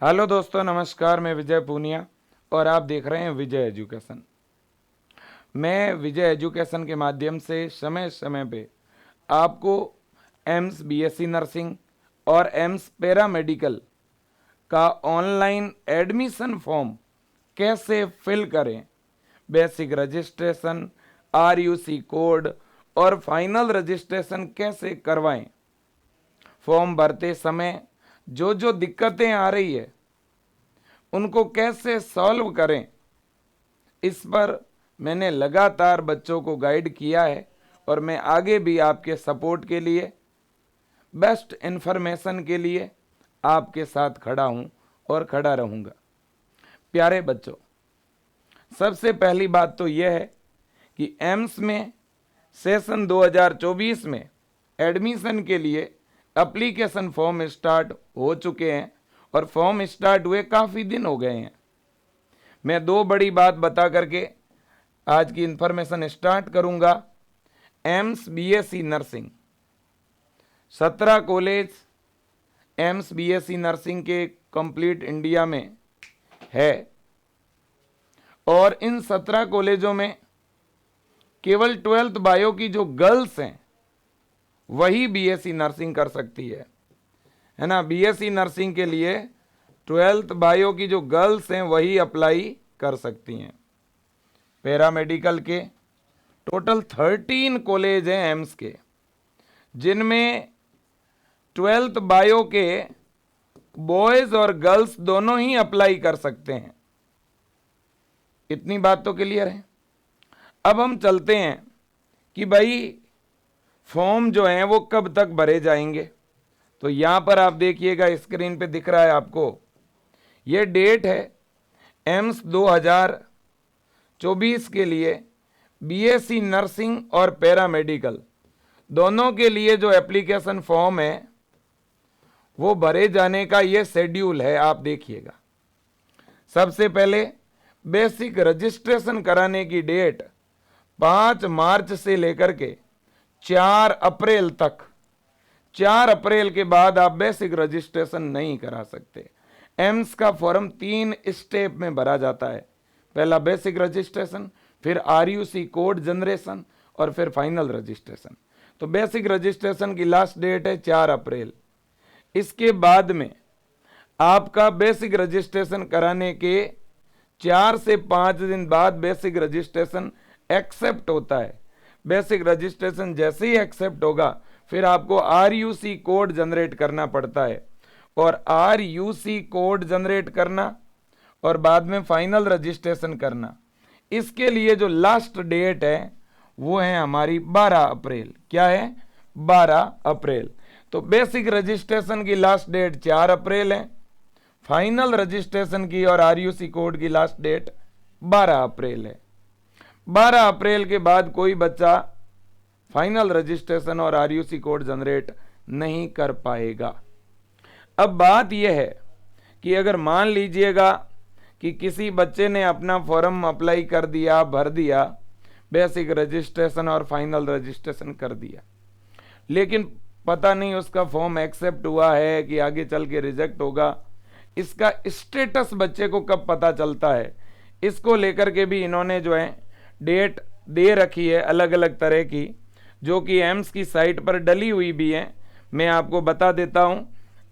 Hello दोस्तों, नमस्कार। मैं विजय पूनिया और आप देख रहे हैं विजय एजुकेशन। मैं विजय एजुकेशन के माध्यम से समय समय पे आपको एम्स बीएससी नर्सिंग और एम्स पैरामेडिकल का ऑनलाइन एडमिशन फॉर्म कैसे फिल करें, बेसिक रजिस्ट्रेशन, आरयूसी कोड और फाइनल रजिस्ट्रेशन कैसे करवाएं, फॉर्म भरते समय जो जो दिक्कतें आ रही है उनको कैसे सॉल्व करें, इस पर मैंने लगातार बच्चों को गाइड किया है और मैं आगे भी आपके सपोर्ट के लिए, बेस्ट इन्फॉर्मेशन के लिए आपके साथ खड़ा हूं और खड़ा रहूंगा। प्यारे बच्चों, सबसे पहली बात तो यह है कि एम्स में सेशन 2024 में एडमिशन के लिए एप्लीकेशन फॉर्म स्टार्ट हो चुके हैं और फॉर्म स्टार्ट हुए काफ़ी दिन हो गए हैं। मैं दो बड़ी बात बता करके आज की इन्फॉर्मेशन स्टार्ट करूंगा। AIIMS BSc nursing 17 college AIIMS BSc nursing के कंप्लीट इंडिया में है और इन 17 कॉलेजों में केवल 12th बायो की जो गर्ल्स हैं वही बीएससी नर्सिंग कर सकती है ना। बीएससी नर्सिंग के लिए 12th बायो की जो गर्ल्स हैं वही अप्लाई कर सकती हैं। पैरामेडिकल के टोटल 13 कॉलेज हैं एम्स के, जिनमें 12th बायो के बॉयज और गर्ल्स दोनों ही अप्लाई कर सकते हैं। इतनी बात तो क्लियर है। अब हम चलते हैं कि भाई फॉर्म जो हैं वो कब तक भरे जाएंगे। तो यहां पर आप देखिएगा, स्क्रीन पे दिख रहा है आपको, ये डेट है एम्स 2024 के लिए बीएससी नर्सिंग और पैरामेडिकल दोनों के लिए जो एप्लीकेशन फॉर्म है वो भरे जाने का ये शेड्यूल है। आप देखिएगा, सबसे पहले बेसिक रजिस्ट्रेशन कराने की डेट 5 मार्च से लेकर के 4 अप्रैल तक। 4 अप्रैल के बाद आप बेसिक रजिस्ट्रेशन नहीं करा सकते। एम्स का फॉर्म 3 स्टेप में भरा जाता है। पहला बेसिक रजिस्ट्रेशन, फिर आरयूसी कोड जनरेशन और फिर फाइनल रजिस्ट्रेशन। तो बेसिक रजिस्ट्रेशन की लास्ट डेट है 4 अप्रैल। इसके बाद में आपका बेसिक रजिस्ट्रेशन कराने के 4 से 5 दिन बाद बेसिक रजिस्ट्रेशन एक्सेप्ट होता है। बेसिक रजिस्ट्रेशन जैसे ही एक्सेप्ट होगा फिर आपको आरयूसी कोड जनरेट करना पड़ता है और आरयूसी कोड जनरेट करना और बाद में फाइनल रजिस्ट्रेशन करना। इसके लिए जो लास्ट डेट है वो है हमारी 12 अप्रैल। क्या है? 12 अप्रैल। तो बेसिक रजिस्ट्रेशन की लास्ट डेट 4 अप्रैल है, फाइनल रजिस्ट्रेशन की और आरयूसी कोड की लास्ट डेट 12 अप्रैल है। 12 अप्रैल के बाद कोई बच्चा फाइनल रजिस्ट्रेशन और आरयूसी कोड जनरेट नहीं कर पाएगा। अब बात यह है कि अगर मान लीजिएगा कि किसी बच्चे ने अपना फॉर्म अप्लाई कर दिया, भर दिया, बेसिक रजिस्ट्रेशन और फाइनल रजिस्ट्रेशन कर दिया, लेकिन पता नहीं उसका फॉर्म एक्सेप्ट हुआ है कि आगे चल के रिजेक्ट होगा, इसका स्टेटस बच्चे को कब पता चलता है, इसको लेकर के भी इन्होंने जो है डेट दे रखी है अलग अलग तरह की, जो कि एम्स की साइट पर डली हुई भी है। मैं आपको बता देता हूं,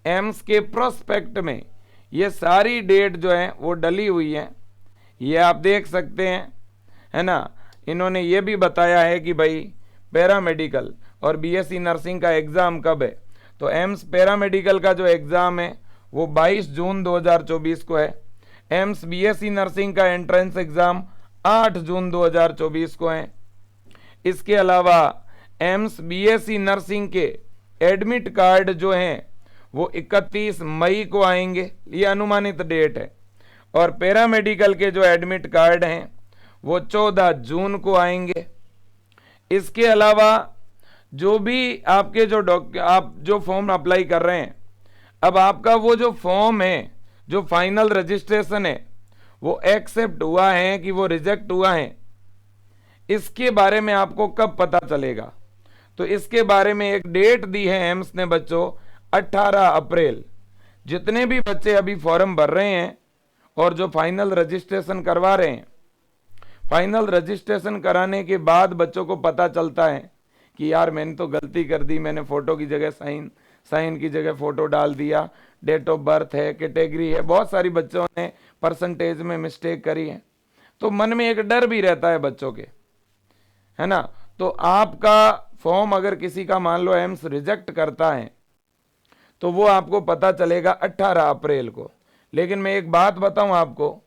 एम्स के प्रोस्पेक्ट में ये सारी डेट जो है वो डली हुई है, ये आप देख सकते हैं, है ना। इन्होंने ये भी बताया है कि भाई पैरामेडिकल और बीएससी नर्सिंग का एग्ज़ाम कब है। तो एम्स पैरामेडिकल का जो एग्ज़ाम है वो 22 जून 2024 को है। एम्स बीएससी नर्सिंग का एंट्रेंस एग्ज़ाम 8 जून 2024 को है। इसके अलावा एम्स बीएससी नर्सिंग के एडमिट कार्ड जो हैं वो 31 मई को आएंगे, ये अनुमानित डेट है। और पैरामेडिकल के जो एडमिट कार्ड हैं वो 14 जून को आएंगे। इसके अलावा जो भी आपके आप जो फॉर्म अप्लाई कर रहे हैं, अब आपका वो जो फॉर्म है, जो फाइनल रजिस्ट्रेशन है, वो एक्सेप्ट हुआ है कि वो रिजेक्ट हुआ है, इसके बारे में आपको कब पता चलेगा। तो इसके बारे में एक डेट दी है एम्स ने बच्चों, 18 अप्रैल, जितने भी बच्चे अभी फॉर्म भर रहे हैं और जो फाइनल रजिस्ट्रेशन करवा रहे हैं, फाइनल रजिस्ट्रेशन कराने के बाद बच्चों को पता चलता है कि यार मैंने तो गलती कर दी, मैंने फोटो की जगह साइन की जगह फोटो डाल दिया, डेट ऑफ बर्थ है, कैटेगरी है, बहुत सारी बच्चों ने परसेंटेज में मिस्टेक करी है। तो मन में एक डर भी रहता है बच्चों के, है ना। तो आपका फॉर्म अगर किसी का मान लो एम्स रिजेक्ट करता है तो वो आपको पता चलेगा 18 अप्रैल को। लेकिन मैं एक बात बताऊं आपको,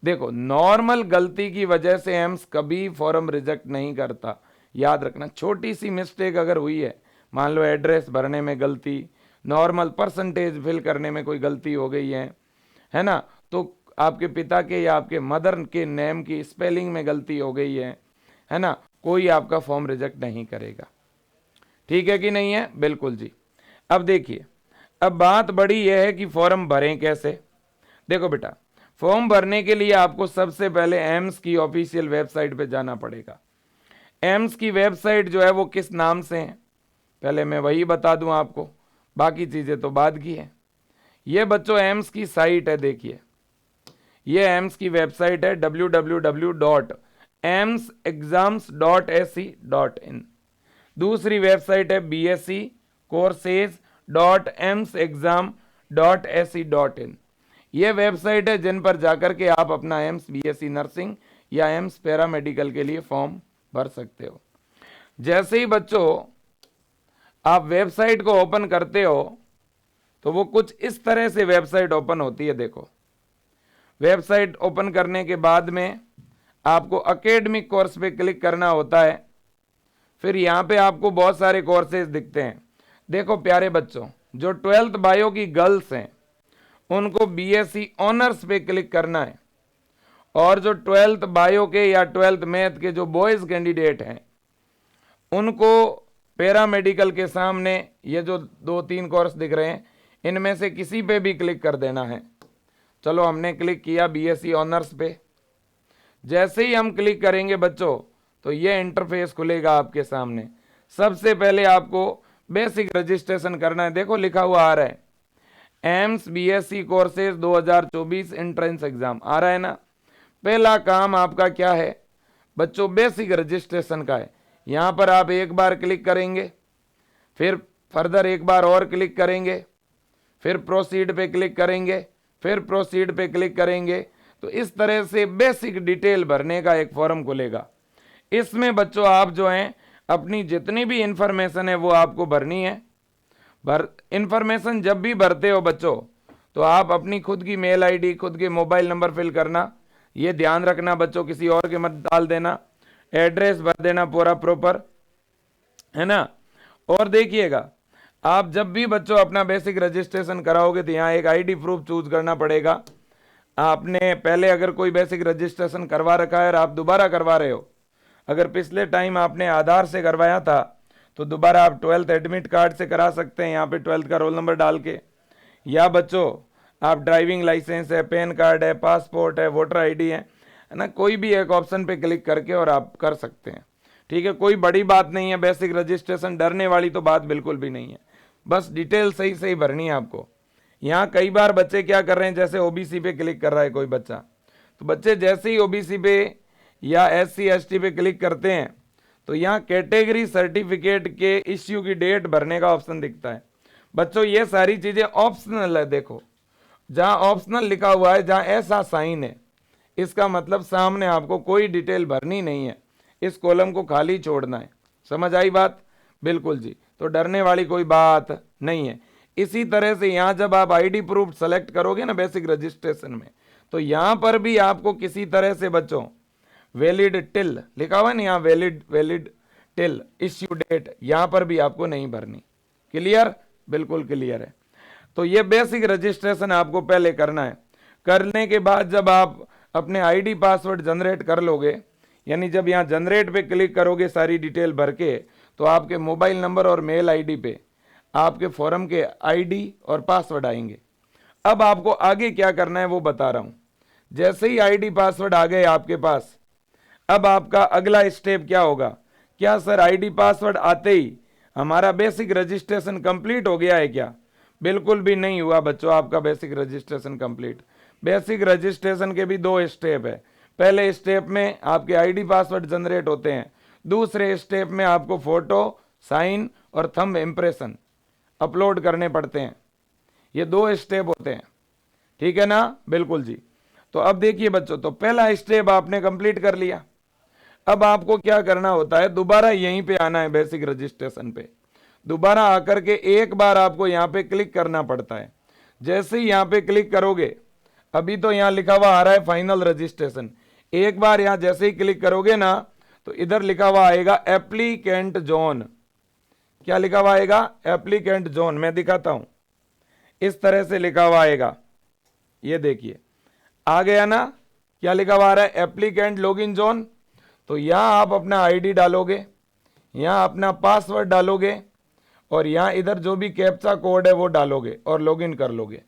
देखो नॉर्मल गलती की वजह से एम्स कभी फॉर्म रिजेक्ट नहीं करता, याद रखना। छोटी सी मिस्टेक अगर हुई है, मान लो एड्रेस भरने में गलती, नॉर्मल परसेंटेज फिल करने में कोई गलती हो गई है ना, तो आपके पिता के या आपके मदर के नेम की स्पेलिंग में गलती हो गई है ना, कोई आपका फॉर्म रिजेक्ट नहीं करेगा। ठीक है कि नहीं है? बिल्कुल जी। अब देखिए, अब बात बड़ी यह है कि फॉर्म भरें कैसे। देखो बेटा, फॉर्म भरने के लिए आपको सबसे पहले एम्स की ऑफिशियल वेबसाइट पे जाना पड़ेगा। एम्स की वेबसाइट जो है वो किस नाम से है, पहले मैं वही बता दूं आपको, बाकी चीजें तो बाद की है। ये बच्चों एम्स की साइट है, देखिए ये एम्स की वेबसाइट है www.emsexams.ac.in। दूसरी वेबसाइट है bsccourses.emsexam.ac.in। ये वेबसाइट है जिन पर जाकर के आप अपना एम्स बीएससी नर्सिंग या एम्स पैरामेडिकल के लिए फॉर्म भर सकते हो। जैसे ही बच्चों आप वेबसाइट को ओपन करते हो तो वो कुछ इस तरह से वेबसाइट ओपन होती है। देखो, वेबसाइट ओपन करने के बाद में आपको एकेडमिक कोर्स पे क्लिक करना होता है। फिर यहाँ पे आपको बहुत सारे कोर्सेज दिखते हैं। देखो प्यारे बच्चों, जो 12th बायो की गर्ल्स हैं उनको बीएससी ऑनर्स पे क्लिक करना है, और जो 12th बायो के या 12th मैथ के जो बॉयज कैंडिडेट हैं उनको पैरामेडिकल के सामने ये जो 2-3 कोर्स दिख रहे हैं इनमें से किसी पे भी क्लिक कर देना है। चलो हमने क्लिक किया बीएससी ऑनर्स पे। जैसे ही हम क्लिक करेंगे बच्चों तो ये इंटरफेस खुलेगा आपके सामने। सबसे पहले आपको बेसिक रजिस्ट्रेशन करना है। देखो लिखा हुआ आ रहा है AIIMS BSc courses 2024 entrance exam, आ रहा है ना। पहला काम आपका क्या है बच्चों, बेसिक रजिस्ट्रेशन का है। यहां पर आप एक बार क्लिक करेंगे, फिर फर्दर एक बार और क्लिक करेंगे, फिर प्रोसीड पे क्लिक करेंगे, फिर प्रोसीड पे क्लिक करेंगे। तो इस तरह से बेसिक डिटेल भरने का एक फॉर्म खुलेगा। इसमें बच्चों आप जो हैं अपनी जितनी भी इंफॉर्मेशन है वो आपको भरनी है। इंफॉर्मेशन जब भी भरते हो बच्चों तो आप अपनी खुद की मेल आईडी, खुद के मोबाइल नंबर फिल करना, ये ध्यान रखना बच्चों, किसी और के मत डाल देना। एड्रेस भर देना पूरा प्रॉपर, है ना। और देखिएगा, आप जब भी बच्चों अपना बेसिक रजिस्ट्रेशन कराओगे तो यहाँ एक आईडी प्रूफ चूज करना पड़ेगा। आपने पहले अगर कोई बेसिक रजिस्ट्रेशन करवा रखा है और आप दोबारा करवा रहे हो, अगर पिछले टाइम आपने आधार से करवाया था तो दोबारा आप 12th एडमिट कार्ड से करा सकते हैं, यहाँ पे 12th का रोल नंबर डाल के। या बच्चों आप ड्राइविंग लाइसेंस है, पैन कार्ड है, पासपोर्ट है, वोटर आईडी है ना, कोई भी एक ऑप्शन पे क्लिक करके और आप कर सकते हैं। ठीक है, कोई बड़ी बात नहीं है बेसिक रजिस्ट्रेशन, डरने वाली तो बात बिल्कुल भी नहीं है। बस डिटेल सही सही भरनी है आपको। यहाँ कई बार बच्चे क्या कर रहे हैं, जैसे ओबीसी पे क्लिक कर रहा है कोई बच्चा, तो बच्चे जैसे ही ओबीसी पे या एससी एसटी पे क्लिक करते हैं तो यहाँ कैटेगरी सर्टिफिकेट के इश्यू की डेट भरने का ऑप्शन दिखता है। बच्चों ये सारी चीजें ऑप्शनल है। देखो जहाँ ऑप्शनल लिखा हुआ है, जहाँ ऐसा साइन है, इसका मतलब सामने आपको कोई डिटेल भरनी नहीं है, इस कॉलम को खाली छोड़ना है। समझ आई बात? बिल्कुल जी। तो डरने वाली कोई बात नहीं है। इसी तरह से यहाँ जब आप आईडी प्रूफ सेलेक्ट करोगे ना बेसिक रजिस्ट्रेशन में, तो यहाँ पर भी आपको किसी तरह से बच्चों वैलिड टिल लिखा हुआ है ना, यहाँ वैलिड टिल इश्यू डेट, यहाँ पर भी आपको नहीं भरनी। क्लियर? बिल्कुल क्लियर है। तो ये बेसिक रजिस्ट्रेशन आपको पहले करना है। करने के बाद जब आप अपने आईडी पासवर्ड जनरेट कर लोगे, यानी जब यहाँ जनरेट पे क्लिक करोगे सारी डिटेल भर के, तो आपके मोबाइल नंबर और मेल आईडी पे आपके फॉर्म के आईडी और पासवर्ड आएंगे। अब आपको आगे क्या करना है वो बता रहा हूं। जैसे ही आईडी पासवर्ड आ गए आपके पास, अब आपका अगला स्टेप क्या होगा? क्या सर आईडी पासवर्ड आते ही हमारा बेसिक रजिस्ट्रेशन कंप्लीट हो गया है क्या? बिल्कुल भी नहीं हुआ बच्चों आपका basic registration complete. Basic registration के भी 2 स्टेप है। पहले स्टेप में आपके आईडी पासवर्ड जनरेट होते हैं, दूसरे स्टेप में आपको फोटो, साइन और थंब इम्प्रेशन अपलोड करने पड़ते हैं। ये 2 स्टेप होते हैं, ठीक है ना? बिल्कुल जी। तो अब देखिए बच्चों, तो पहला स्टेप आपने कंप्लीट कर लिया। अब आपको क्या करना होता है, दोबारा यहीं पे आना है बेसिक रजिस्ट्रेशन पे। दोबारा आकर के एक बार आपको यहाँ पे क्लिक करना पड़ता है। जैसे ही यहाँ पे क्लिक करोगे, अभी तो यहाँ लिखा हुआ आ रहा है फाइनल रजिस्ट्रेशन, एक बार यहाँ जैसे ही क्लिक करोगे ना तो इधर लिखा हुआ आएगा एप्लीकेंट जोन। क्या लिखा हुआ आएगा? Applicant zone. मैं दिखाता हूं, इस तरह से लिखा हुआ आएगा, ये देखिए आ गया ना। क्या लिखा हुआ आ रहा है? Applicant login zone. तो यहां आप अपना आईडी डालोगे, यहां अपना पासवर्ड डालोगे और यहां इधर जो भी कैप्चा कोड है वो डालोगे और लॉगिन कर लोगे।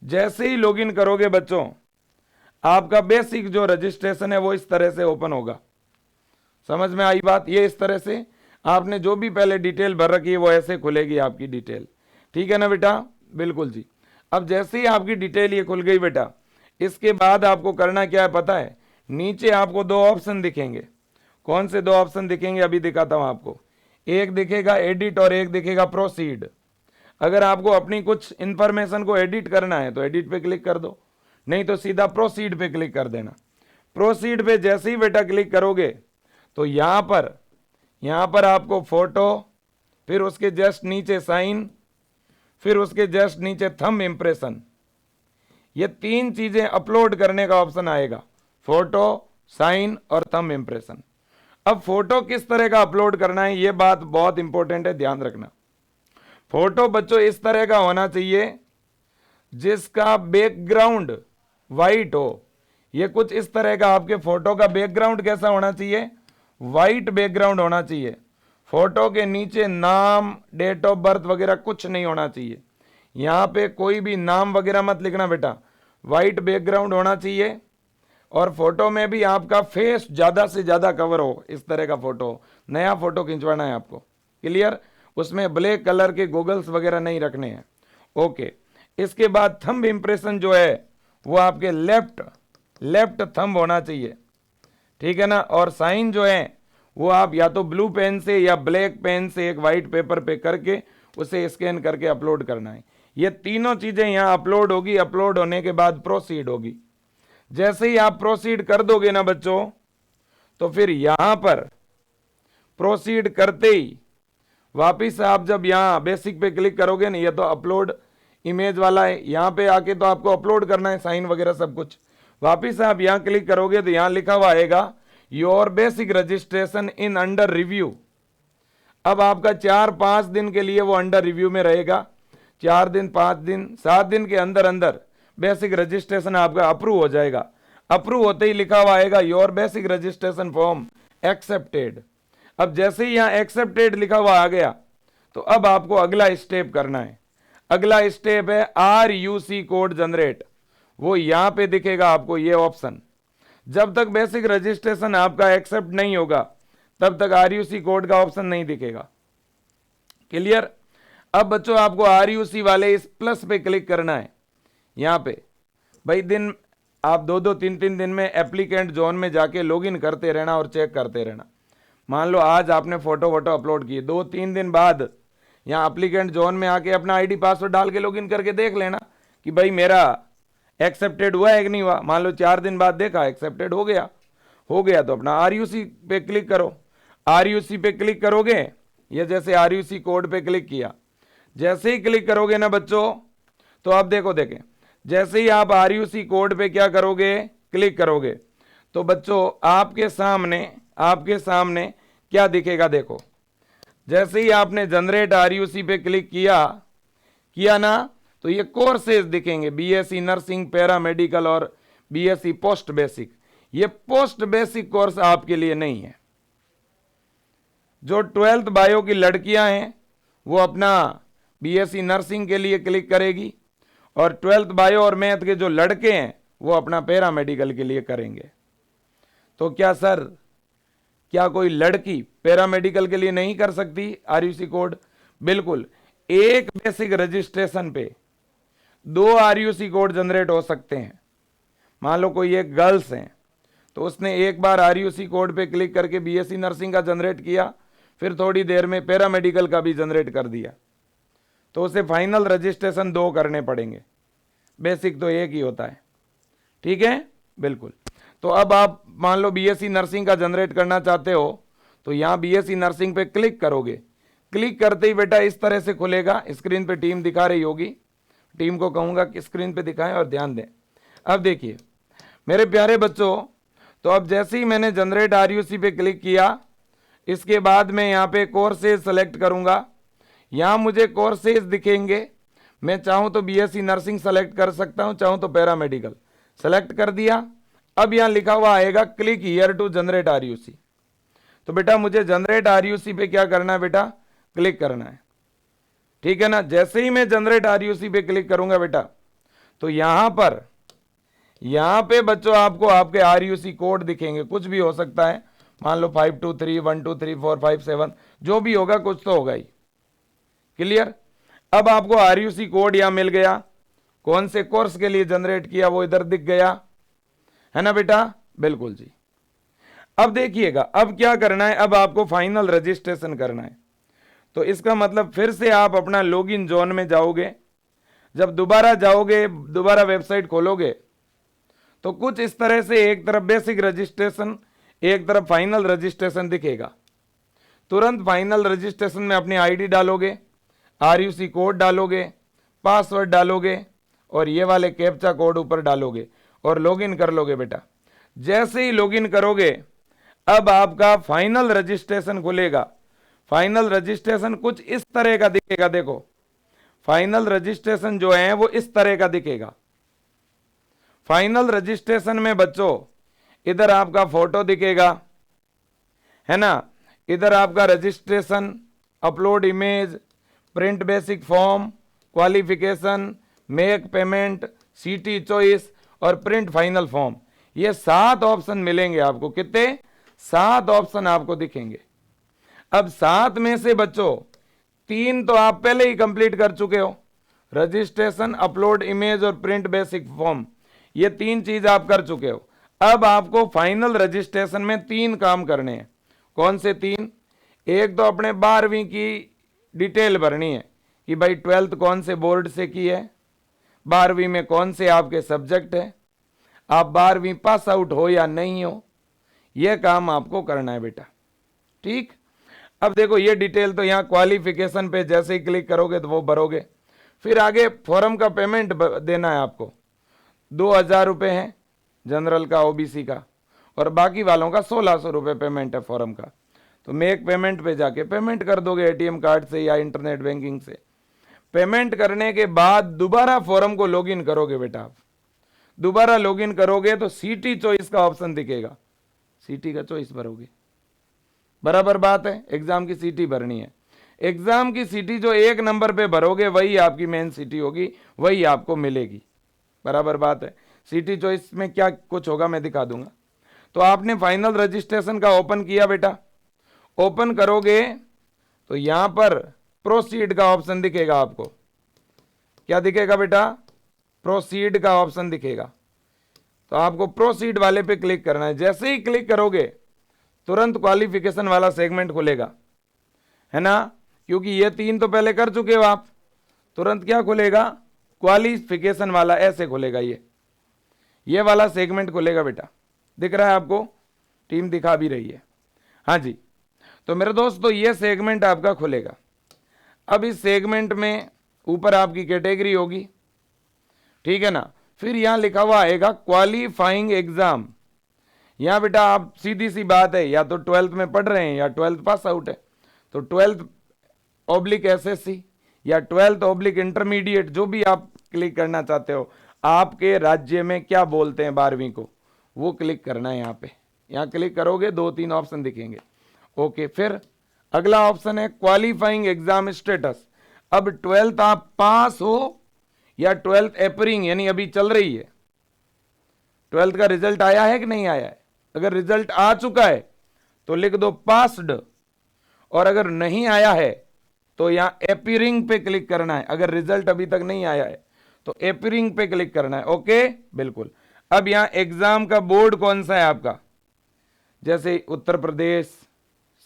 जैसे ही लॉगिन करोगे बच्चों, आपका बेसिक जो रजिस्ट्रेशन है वो इस तरह से ओपन होगा। समझ में आई बात? ये इस तरह से आपने जो भी पहले डिटेल भर रखी है वो ऐसे खुलेगी आपकी डिटेल, ठीक है ना बेटा? बिल्कुल जी। अब जैसे ही आपकी डिटेल ये खुल गई बेटा, इसके बाद आपको करना क्या है पता है? नीचे आपको 2 ऑप्शन दिखेंगे। कौन से 2 ऑप्शन दिखेंगे? अभी दिखाता हूं आपको। एक दिखेगा एडिट और एक दिखेगा प्रोसीड। अगर आपको अपनी कुछ इंफॉर्मेशन को एडिट करना है तो एडिट पे क्लिक कर दो, नहीं तो सीधा प्रोसीड पे क्लिक कर देना। प्रोसीड पे जैसे ही बेटा क्लिक करोगे तो यहां पर आपको फोटो, फिर उसके जस्ट नीचे साइन, फिर उसके जस्ट नीचे थंब इंप्रेशन, ये 3 चीजें अपलोड करने का ऑप्शन आएगा। फोटो, साइन और थंब इंप्रेशन। अब फोटो किस तरह का अपलोड करना है, ये बात बहुत इंपॉर्टेंट है, ध्यान रखना। फोटो बच्चों इस तरह का होना चाहिए जिसका बैकग्राउंड वाइट हो। ये कुछ इस तरह का आपके फोटो का बैकग्राउंड कैसा होना चाहिए? वाइट बैकग्राउंड होना चाहिए। फोटो के नीचे नाम, डेट ऑफ बर्थ वगैरह कुछ नहीं होना चाहिए। यहां पे कोई भी नाम वगैरह मत लिखना बेटा। वाइट बैकग्राउंड होना चाहिए और फोटो में भी आपका फेस ज्यादा से ज्यादा कवर हो, इस तरह का फोटो। नया फोटो खिंचवाना है आपको, क्लियर? उसमें ब्लैक कलर के गॉगल्स वगैरह नहीं रखने हैं, ओके। इसके बाद थंब इंप्रेशन जो है वो आपके लेफ्ट थंब होना चाहिए, ठीक है ना? और साइन जो है वो आप या तो ब्लू पेन से या ब्लैक पेन से एक वाइट पेपर पे करके उसे स्कैन करके अपलोड करना है। ये तीनों चीजें यहां अपलोड होगी। अपलोड होने के बाद प्रोसीड होगी। जैसे ही आप प्रोसीड कर दोगे ना बच्चों, तो फिर यहां पर प्रोसीड करते ही वापिस आप जब यहां बेसिक पे क्लिक करोगे ना, ये तो अपलोड इमेज वाला है, यहां पे आके तो आपको अपलोड करना है साइन वगैरह सब कुछ। वापिस आप यहां क्लिक करोगे तो यहां लिखा हुआ आएगा your basic registration in under review. अब आपका 4-5 दिन के लिए वो अंडर रिव्यू में रहेगा। 4 दिन, 5 दिन, 7 दिन के अंदर अंदर बेसिक रजिस्ट्रेशन आपका अप्रूव हो जाएगा। अप्रूव होते ही लिखा हुआ आएगा your basic registration form accepted. अब जैसे ही यहां एक्सेप्टेड लिखा हुआ आ गया तो अब आपको अगला स्टेप करना है। अगला स्टेप है RUC कोड जनरेट। वो यहां पे दिखेगा आपको ये ऑप्शन। जब तक बेसिक रजिस्ट्रेशन आपका एक्सेप्ट नहीं होगा तब तक RUC कोड का ऑप्शन नहीं दिखेगा, क्लियर? अब बच्चों आपको RUC वाले इस प्लस पे क्लिक करना है। यहां पे भाई दिन आप 2-2, 3-3 दिन में एप्लीकेंट जोन में जाके लॉगिन करते रहना और चेक करते रहना। मान लो आज आपने फोटो अपलोड किए, 2-3 दिन बाद यहाँ एप्लीकेंट जोन में आके अपना आईडी पासवर्ड डाल के लॉगिन करके देख लेना कि भाई मेरा एक्सेप्टेड हुआ है कि नहीं हुआ। मान लो 4 दिन बाद देखा एक्सेप्टेड हो गया तो अपना RUC पे क्लिक करो। RUC पे क्लिक करोगे, ये जैसे RUC कोड पे क्लिक किया, जैसे ही क्लिक करोगे ना बच्चों तो आप देखें जैसे ही आप RUC कोड पे क्या करोगे, क्लिक करोगे तो बच्चों आपके सामने क्या दिखेगा? देखो, जैसे ही आपने जनरेट RUC पे क्लिक किया ना तो ये कोर्सेज दिखेंगे, BSc नर्सिंग, पैरामेडिकल और BSc पोस्ट बेसिक। ये पोस्ट बेसिक कोर्स आपके लिए नहीं है। जो 12th बायो की लड़कियां हैं वो अपना BSc नर्सिंग के लिए क्लिक करेगी और 12th बायो और मैथ के जो लड़के हैं वो अपना पैरामेडिकल के लिए करेंगे। तो क्या सर, क्या कोई लड़की पैरामेडिकल के लिए नहीं कर सकती RUC कोड? बिल्कुल, एक बेसिक रजिस्ट्रेशन पे 2 आरयूसी कोड जनरेट हो सकते हैं। मान लो कोई एक गर्ल्स है तो उसने एक बार आरयूसी कोड पे क्लिक करके बीएससी नर्सिंग का जनरेट किया, फिर थोड़ी देर में पैरामेडिकल का भी जनरेट कर दिया, तो उसे फाइनल रजिस्ट्रेशन 2 करने पड़ेंगे। बेसिक तो एक ही होता है। ठीक है, बिल्कुल। तो अब आप मान लो बीएससी नर्सिंग का जनरेट करना चाहते हो तो यहां बीएससी नर्सिंग पे क्लिक करोगे। क्लिक करते ही बेटा इस तरह से खुलेगा। स्क्रीन पे टीम दिखा रही होगी, टीम को कहूंगा कि स्क्रीन पे दिखाएं और ध्यान दें। अब देखिए मेरे प्यारे बच्चों, तो अब जैसे ही मैंने जनरेट आरयूसी पे क्लिक किया, इसके बाद मैं यहाँ पे कोर्सेज सेलेक्ट करूंगा। यहाँ मुझे कोर्सेज दिखेंगे। मैं चाहूँ तो बीएससी नर्सिंग सेलेक्ट कर सकता हूँ, चाहूँ तो पैरामेडिकल सेलेक्ट कर दिया। अब यहाँ लिखा हुआ आएगा क्लिक हियर टू जनरेट आरयूसी। तो बेटा मुझे जनरेट आरयूसी पे क्या करना है बेटा, क्लिक करना है। ठीक है ना। जैसे ही मैं जनरेट आरयूसी पे क्लिक करूंगा बेटा, तो यहां पे बच्चों आपको आपके आरयूसी कोड दिखेंगे। कुछ भी हो सकता है, मान लो 523 123 457 जो भी होगा, कुछ तो होगा ही। क्लियर। अब आपको आरयूसी कोड यहां मिल गया, कौन से कोर्स के लिए जनरेट किया वो इधर दिख गया है ना बेटा, बिल्कुल जी। अब देखिएगा अब क्या करना है, अब आपको फाइनल रजिस्ट्रेशन करना है। तो इसका मतलब फिर से आप अपना लॉगिन जोन में जाओगे। जब दोबारा जाओगे, दोबारा वेबसाइट खोलोगे, तो कुछ इस तरह से एक तरफ बेसिक रजिस्ट्रेशन, एक तरफ फाइनल रजिस्ट्रेशन दिखेगा। तुरंत फाइनल रजिस्ट्रेशन में अपनी आईडी डालोगे, आरयूसी कोड डालोगे, पासवर्ड डालोगे और ये वाले कैप्चा कोड ऊपर डालोगे और लॉगिन कर लोगे बेटा। जैसे ही लॉगिन करोगे, अब आपका फाइनल रजिस्ट्रेशन खुलेगा। फाइनल रजिस्ट्रेशन कुछ इस तरह का दिखेगा। देखो फाइनल रजिस्ट्रेशन जो है वो इस तरह का दिखेगा। फाइनल रजिस्ट्रेशन में बच्चों इधर आपका फोटो दिखेगा, है ना, इधर आपका registration, upload image, print basic form, qualification, make payment, सीटी चॉइस और प्रिंट फाइनल फॉर्म। ये 7 ऑप्शन मिलेंगे आपको। कितने? 7 ऑप्शन आपको दिखेंगे। अब 7 में से बच्चों 3 तो आप पहले ही कंप्लीट कर चुके हो, रजिस्ट्रेशन, अपलोड इमेज और प्रिंट बेसिक फॉर्म। ये 3 चीज आप कर चुके हो। अब आपको फाइनल रजिस्ट्रेशन में 3 काम करने हैं। कौन से 3? एक तो अपने 12वीं की डिटेल भरनी है कि भाई 12th कौन से बोर्ड से की है, 12वीं में कौन से आपके सब्जेक्ट है, आप 12वीं पास आउट हो या नहीं हो, यह काम आपको करना है बेटा। ठीक। अब देखो ये डिटेल तो यहाँ क्वालिफिकेशन पे जैसे ही क्लिक करोगे तो वो भरोगे। फिर आगे फॉर्म का पेमेंट देना है आपको। 2000 रुपये है जनरल का, ओबीसी का, और बाकी वालों का 1600 रुपये पेमेंट है फॉर्म का। तो मेक पेमेंट पे जाके पेमेंट कर दोगे एटीएम कार्ड से या इंटरनेट बैंकिंग से। पेमेंट करने के बाद दोबारा फॉर्म को लॉगिन करोगे बेटा। आप दोबारा लॉगिन करोगे तो सीटी चॉइस का ऑप्शन दिखेगा, सीटी का चॉइस भरोगे। बराबर बात है, एग्जाम की सीटी भरनी है। एग्जाम की सीटी जो 1 नंबर पे भरोगे वही आपकी मेन सीटी होगी, वही आपको मिलेगी। बराबर बात है। सीटी चॉइस में क्या कुछ होगा मैं दिखा दूंगा। तो आपने फाइनल रजिस्ट्रेशन का ओपन किया बेटा। ओपन करोगे तो यहां पर प्रोसीड का ऑप्शन दिखेगा आपको। क्या दिखेगा बेटा? प्रोसीड का ऑप्शन दिखेगा। तो आपको प्रोसीड वाले पे क्लिक करना है। जैसे ही क्लिक करोगे तुरंत क्वालिफिकेशन वाला सेगमेंट खुलेगा, है ना, क्योंकि ये 3 तो पहले कर चुके हो आप। तुरंत क्या खुलेगा? क्वालिफिकेशन वाला ऐसे खुलेगा। ये वाला सेगमेंट खुलेगा बेटा। दिख रहा है आपको? टीम दिखा भी रही है। हाँ जी। तो मेरे दोस्तों ये सेगमेंट आपका खुलेगा। अब इस सेगमेंट में ऊपर आपकी कैटेगरी होगी, ठीक है ना। फिर यहां लिखा हुआ आएगा क्वालिफाइंग एग्जाम। यहां बेटा आप सीधी सी बात है, या तो 12th में पढ़ रहे हैं या 12th पास आउट है, तो 12th एसएससी या 12th इंटरमीडिएट, जो भी आप क्लिक करना चाहते हो। आपके राज्य में क्या बोलते हैं 12वीं को, वो क्लिक करना है। यहाँ पे यहाँ क्लिक करोगे 2-3 ऑप्शन दिखेंगे। ओके। फिर अगला ऑप्शन है क्वालिफाइंग एग्जाम स्टेटस। अब 12th आप पास हो या 12th अपियरिंग, यानी अभी चल रही है। 12th का रिजल्ट आया है कि नहीं आया है? अगर रिजल्ट आ चुका है तो लिख दो पास्ड, और अगर नहीं आया है तो यहाँ अपीयरिंग पे क्लिक करना है। अगर रिजल्ट अभी तक नहीं आया है तो अपीयरिंग पे क्लिक करना है। ओके, बिल्कुल। अब यहाँ एग्जाम का बोर्ड कौन सा है आपका, जैसे Uttar Pradesh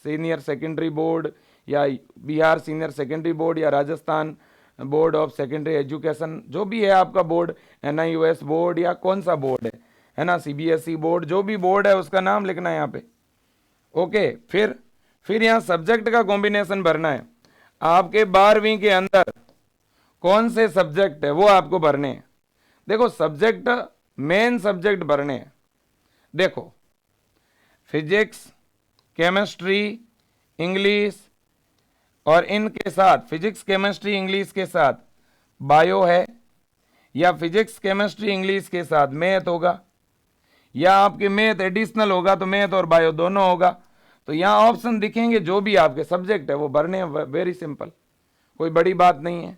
senior secondary board, या बिहार सीनियर सेकेंडरी बोर्ड, या Rajasthan board of secondary education, जो भी है आपका बोर्ड, NIOS बोर्ड, या कौन सा बोर्ड है ना, CBSE बोर्ड, जो भी बोर्ड है उसका नाम लिखना है यहाँ पे। ओके, फिर यहाँ सब्जेक्ट का कॉम्बिनेशन भरना है। आपके 12वीं के अंदर कौन से सब्जेक्ट है वो आपको भरने हैं। देखो सब्जेक्ट, मेन सब्जेक्ट भरने हैं। देखो फिजिक्स, केमिस्ट्री, इंग्लिश, और इनके साथ फिजिक्स केमिस्ट्री इंग्लिश के साथ बायो है, या फिजिक्स केमिस्ट्री इंग्लिश के साथ मैथ होगा, या आपके मैथ एडिशनल होगा तो मैथ और बायो दोनों होगा। तो यहाँ ऑप्शन दिखेंगे, जो भी आपके सब्जेक्ट है वो भरने हैं। वेरी सिंपल, कोई बड़ी बात नहीं है।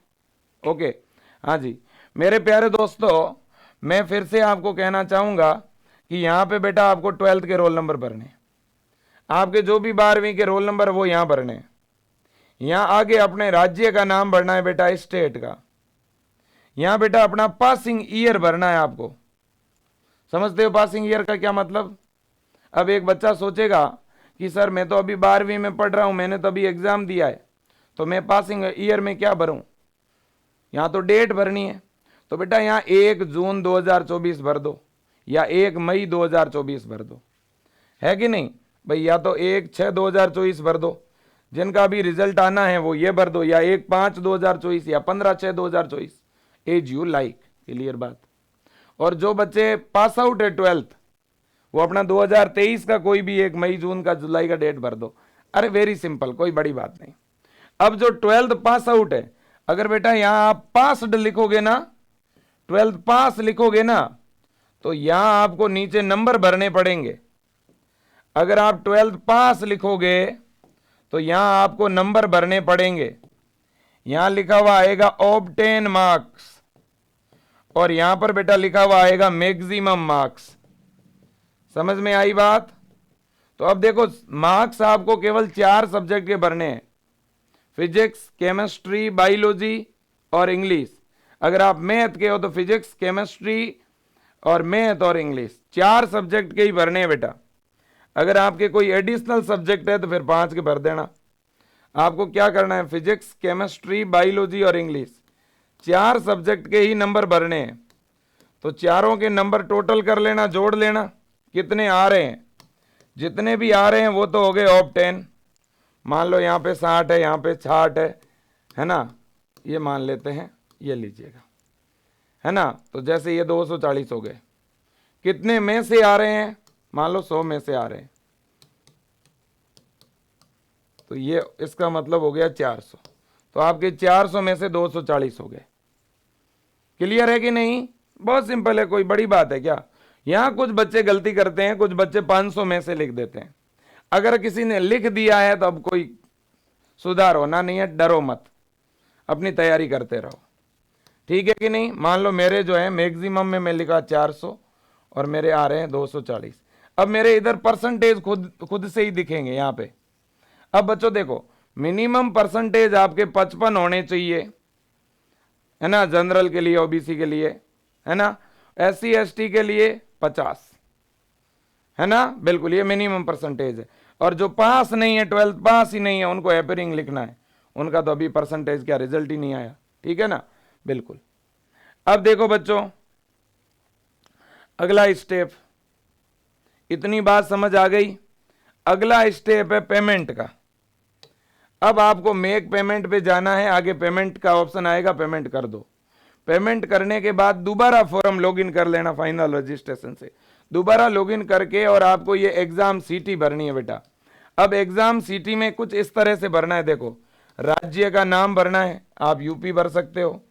ओके, हाँ जी मेरे प्यारे दोस्तों, मैं फिर से आपको कहना चाहूँगा कि यहाँ पे बेटा आपको 12th के रोल नंबर भरने हैं। आपके जो भी 12वीं के रोल नंबर वो यहाँ भरने हैं। यहाँ आगे अपने राज्य का नाम भरना है बेटा, स्टेट का। यहाँ बेटा अपना पासिंग ईयर भरना है आपको। समझते हो पासिंग ईयर का क्या मतलब? अब एक बच्चा सोचेगा कि सर मैं तो अभी 12वीं में पढ़ रहा हूँ, मैंने तो अभी एग्जाम दिया है, तो मैं पासिंग ईयर में क्या भरूं? यहाँ तो डेट भरनी है। तो बेटा यहाँ 1 जून 2024 भर दो, या 1 मई 2024 भर दो, है कि नहीं भाई? या तो 1/6/2024 भर दो, जिनका भी रिजल्ट आना है वो ये भर दो, या 1/5/2024, या 15/6/2024, एज यू लाइक। क्लियर बात? और जो बच्चे पास आउट है 12th, वो अपना 2023 का कोई भी 1 मई, जून का, जुलाई का डेट भर दो। अरे वेरी सिंपल, कोई बड़ी बात नहीं। अब जो 12th पास आउट है, अगर बेटा यहां आप पास्ड लिखोगे ना, 12th पास लिखोगे ना, तो यहां आपको नीचे नंबर भरने पड़ेंगे। अगर आप 12th पास लिखोगे तो यहां आपको नंबर भरने पड़ेंगे। यहां लिखा हुआ आएगा ऑब्टेन मार्क्स, और यहां पर बेटा लिखा हुआ आएगा मैक्सिमम मार्क्स। समझ में आई बात? तो अब देखो मार्क्स आपको केवल 4 सब्जेक्ट के भरने हैं, फिजिक्स, केमिस्ट्री, बायोलॉजी और इंग्लिश। अगर आप मैथ के हो तो फिजिक्स, केमिस्ट्री और मैथ और इंग्लिश, 4 सब्जेक्ट के ही भरने हैं बेटा। अगर आपके कोई एडिशनल सब्जेक्ट है तो फिर 5 के भर देना। आपको क्या करना है, फिजिक्स, केमिस्ट्री, बायोलॉजी और इंग्लिश, 4 सब्जेक्ट के ही नंबर भरने हैं। तो चारों के नंबर टोटल कर लेना, जोड़ लेना, कितने आ रहे हैं। जितने भी आ रहे हैं वो तो हो गए ऑब्टेन। मान लो यहाँ पे 60 है, यहाँ पे 66 है ना, ये मान लेते हैं, ये लीजिएगा, है ना। तो जैसे ये 240 हो गए। कितने में से आ रहे हैं? मान लो 100 में से आ रहे हैं, तो ये इसका मतलब हो गया 400। तो आपके 400 में से 240 हो गए। क्लियर है कि नहीं? बहुत सिंपल है, कोई बड़ी बात है क्या? यहां कुछ बच्चे गलती करते हैं, कुछ बच्चे 500 में से लिख देते हैं। अगर किसी ने लिख दिया है तो अब कोई सुधार होना नहीं है, डरो मत, अपनी तैयारी करते रहो। ठीक है कि नहीं? मान लो मेरे जो है मैक्सिमम में मैं लिखा 400 और मेरे आ रहे हैं 240। अब मेरे इधर परसेंटेज खुद से ही दिखेंगे यहाँ पे। अब बच्चों देखो, मिनिमम परसेंटेज आपके 55 होने चाहिए, है ना, जनरल के लिए, ओबीसी के लिए, है ना, SC ST के लिए 50, है ना, बिल्कुल ये मिनिमम परसेंटेज है। और जो पास नहीं है, 12th पास ही नहीं है, उनको अपीयरिंग लिखना है। उनका तो अभी परसेंटेज क्या, रिजल्ट ही नहीं आया। ठीक है ना, बिल्कुल। अब देखो बच्चों, अगला स्टेप, इतनी बात समझ आ गई। अगला स्टेप है पेमेंट का। अब आपको मेक पेमेंट पे जाना है, आगे पेमेंट का ऑप्शन आएगा, पेमेंट कर दो। पेमेंट करने के बाद दोबारा फॉर्म लॉगिन कर लेना फाइनल रजिस्ट्रेशन से, दोबारा लॉगिन करके, और आपको ये एग्जाम सीटी भरनी है बेटा। अब एग्जाम सीटी में कुछ इस तरह से भरना है। देखो, राज्य का नाम भरना है, आप यूपी भर सकते हो,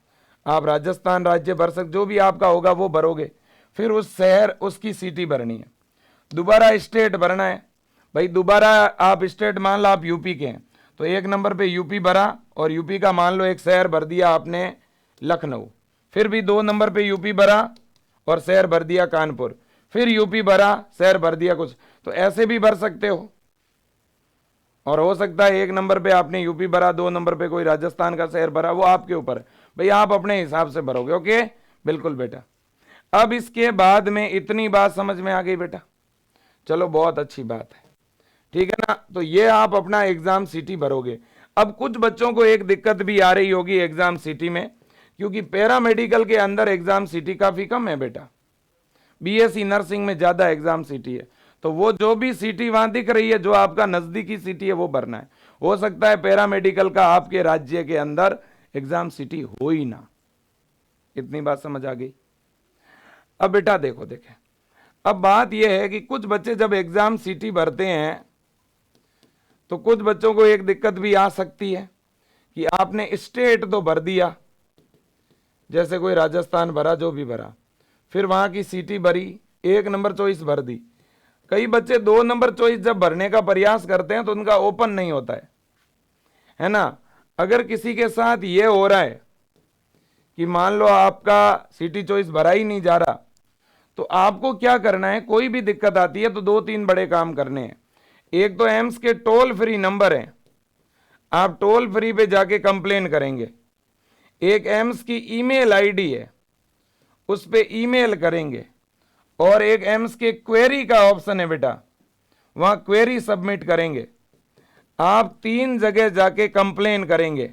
आप राजस्थान राज्य भर सकते, जो भी आपका होगा वो भरोगे। फिर उस शहर, उसकी सीटी भरनी है। दोबारा स्टेट भरना है भाई, दोबारा आप स्टेट, मान लो आप यूपी के हैं तो 1 नंबर पे यूपी भरा, और यूपी का मान लो एक शहर भर दिया आपने लखनऊ। फिर भी 2 नंबर पे यूपी भरा और शहर भर दिया कानपुर। फिर यूपी भरा, शहर भर दिया कुछ। तो ऐसे भी भर सकते हो, और हो सकता है 1 नंबर पे आपने यूपी भरा, 2 नंबर पे कोई राजस्थान का शहर भरा, वो आपके ऊपर है भाई, आप अपने हिसाब से भरोगे। ओके, बिल्कुल बेटा। अब इसके बाद में इतनी बात समझ में आ गई बेटा, चलो बहुत अच्छी बात है, ठीक है ना। तो ये आप अपना एग्जाम सिटी भरोगे। अब कुछ बच्चों को एक दिक्कत भी आ रही होगी एग्जाम सिटी में, क्योंकि पैरामेडिकल के अंदर एग्जाम सिटी काफी कम है बेटा, बीएससी नर्सिंग में ज्यादा एग्जाम सिटी है। तो वो जो भी सिटी वहां दिख रही है, जो आपका नजदीकी सिटी है, वो भरना है। हो सकता है पैरामेडिकल का आपके राज्य के अंदर एग्जाम सिटी हो ही ना। इतनी बात समझ आ गई। अब बेटा देखो, देखें, अब बात यह है कि कुछ बच्चे जब एग्जाम सिटी भरते हैं तो कुछ बच्चों को एक दिक्कत भी आ सकती है कि आपने स्टेट तो भर दिया, जैसे कोई राजस्थान भरा, जो भी भरा, फिर वहां की सिटी भरी, 1 नंबर चॉइस भर दी। कई बच्चे 2 नंबर चॉइस जब भरने का प्रयास करते हैं तो उनका ओपन नहीं होता है ना। अगर किसी के साथ ये हो रहा है कि मान लो आपका सिटी चॉइस भरा ही नहीं जा रहा, तो आपको क्या करना है, कोई भी दिक्कत आती है तो 2-3 बड़े काम करने हैं। एक तो एम्स के टोल फ्री नंबर है, आप टोल फ्री पे जाके कंप्लेन करेंगे। एक एम्स की ईमेल आईडी है, उस पे ईमेल करेंगे। और एक एम्स के क्वेरी का ऑप्शन है बेटा, वहां क्वेरी सबमिट करेंगे। आप 3 जगह जाके कंप्लेन करेंगे।